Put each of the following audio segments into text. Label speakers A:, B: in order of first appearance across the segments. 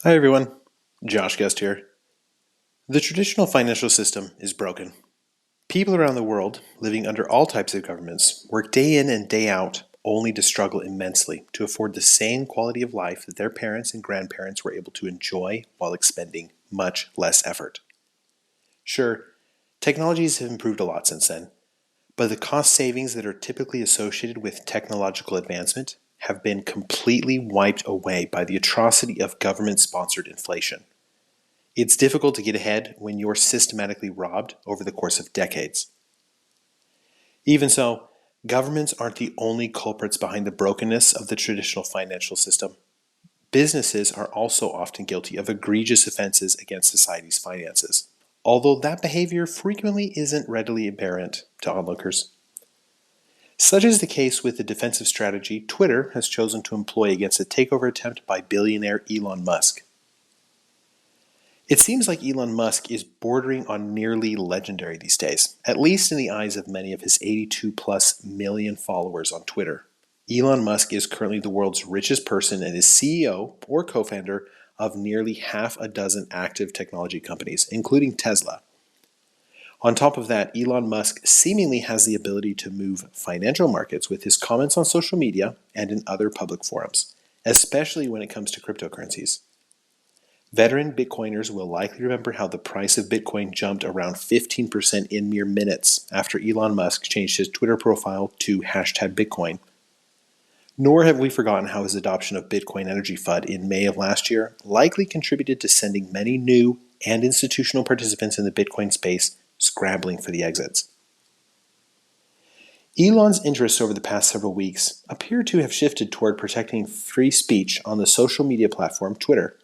A: Hi everyone, Josh Guest here. The traditional financial system is broken. People around the world, living under all types of governments, work day in and day out only to struggle immensely to afford the same quality of life that their parents and grandparents were able to enjoy while expending much less effort. Sure, technologies have improved a lot since then, but the cost savings that are typically associated with technological advancement have been completely wiped away by the atrocity of government-sponsored inflation. It's difficult to get ahead when you're systematically robbed over the course of decades. Even so, governments aren't the only culprits behind the brokenness of the traditional financial system. Businesses are also often guilty of egregious offenses against society's finances, although that behavior frequently isn't readily apparent to onlookers. Such is the case with the defensive strategy Twitter has chosen to employ against a takeover attempt by billionaire Elon Musk. It seems like Elon Musk is bordering on nearly legendary these days, at least in the eyes of many of his 82 plus million followers on Twitter. Elon Musk is currently the world's richest person and is CEO or co-founder of nearly half a dozen active technology companies, including Tesla. On top of that, Elon Musk seemingly has the ability to move financial markets with his comments on social media and in other public forums, especially when it comes to cryptocurrencies. Veteran Bitcoiners will likely remember how the price of Bitcoin jumped around 15% in mere minutes after Elon Musk changed his Twitter profile to #Bitcoin. Nor have we forgotten how his adoption of Bitcoin Energy FUD in May of last year likely contributed to sending many new and institutional participants in the Bitcoin space scrambling for the exits. Elon's interests over the past several weeks appear to have shifted toward protecting free speech on the social media platform Twitter.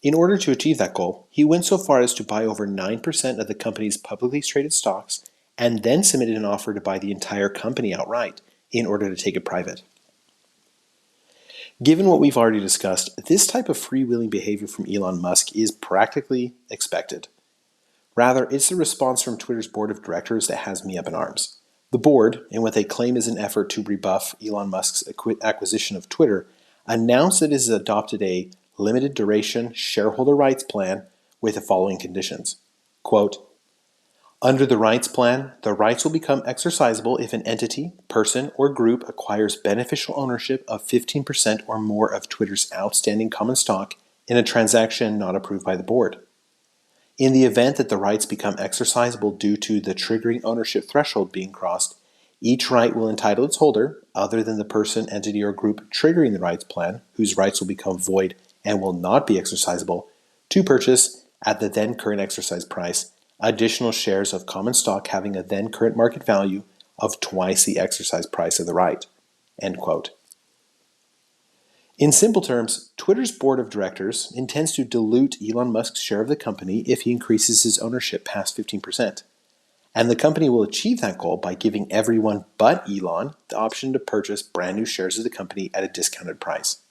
A: In order to achieve that goal, he went so far as to buy over 9% of the company's publicly traded stocks and then submitted an offer to buy the entire company outright in order to take it private. Given what we've already discussed, this type of freewheeling behavior from Elon Musk is practically expected. Rather, it's the response from Twitter's board of directors that has me up in arms. The board, in what they claim is an effort to rebuff Elon Musk's acquisition of Twitter, announced that it has adopted a limited duration shareholder rights plan with the following conditions. Quote, under the rights plan, the rights will become exercisable if an entity, person, or group acquires beneficial ownership of 15% or more of Twitter's outstanding common stock in a transaction not approved by the board. In the event that the rights become exercisable due to the triggering ownership threshold being crossed, each right will entitle its holder, other than the person, entity, or group triggering the rights plan, whose rights will become void and will not be exercisable, to purchase, at the then current exercise price, additional shares of common stock having a then current market value of twice the exercise price of the right. End quote. In simple terms, Twitter's board of directors intends to dilute Elon Musk's share of the company if he increases his ownership past 15%. And the company will achieve that goal by giving everyone but Elon the option to purchase brand new shares of the company at a discounted price.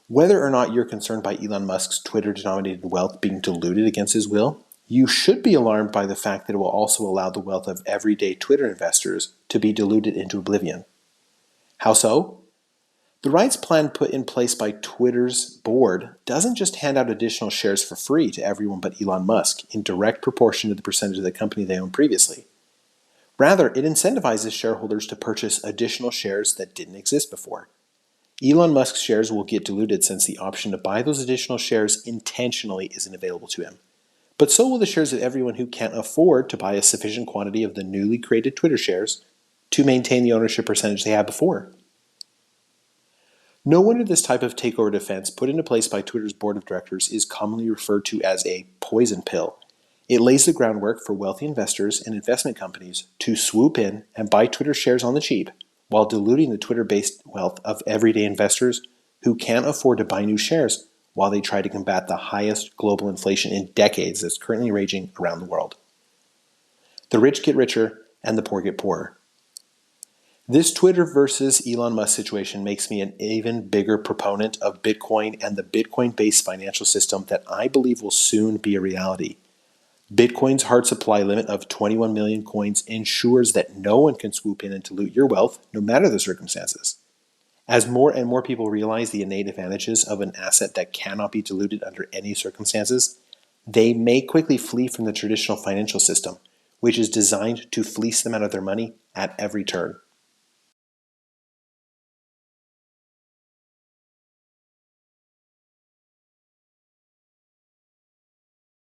A: Whether or not you're concerned by Elon Musk's Twitter-denominated wealth being diluted against his will, you should be alarmed by the fact that it will also allow the wealth of everyday Twitter investors to be diluted into oblivion. How so? The rights plan put in place by Twitter's board doesn't just hand out additional shares for free to everyone but Elon Musk in direct proportion to the percentage of the company they owned previously. Rather, it incentivizes shareholders to purchase additional shares that didn't exist before. Elon Musk's shares will get diluted since the option to buy those additional shares intentionally isn't available to him. But so will the shares of everyone who can't afford to buy a sufficient quantity of the newly created Twitter shares to maintain the ownership percentage they had before. No wonder this type of takeover defense put into place by Twitter's board of directors is commonly referred to as a poison pill. It lays the groundwork for wealthy investors and investment companies to swoop in and buy Twitter shares on the cheap, while diluting the Twitter-based wealth of everyday investors who can't afford to buy new shares while they try to combat the highest global inflation in decades that's currently raging around the world. The rich get richer and the poor get poorer. This Twitter versus Elon Musk situation makes me an even bigger proponent of Bitcoin and the Bitcoin-based financial system that I believe will soon be a reality. Bitcoin's hard supply limit of 21 million coins ensures that no one can swoop in and dilute your wealth, no matter the circumstances. As more and more people realize the innate advantages of an asset that cannot be diluted under any circumstances, they may quickly flee from the traditional financial system, which is designed to fleece them out of their money at every turn.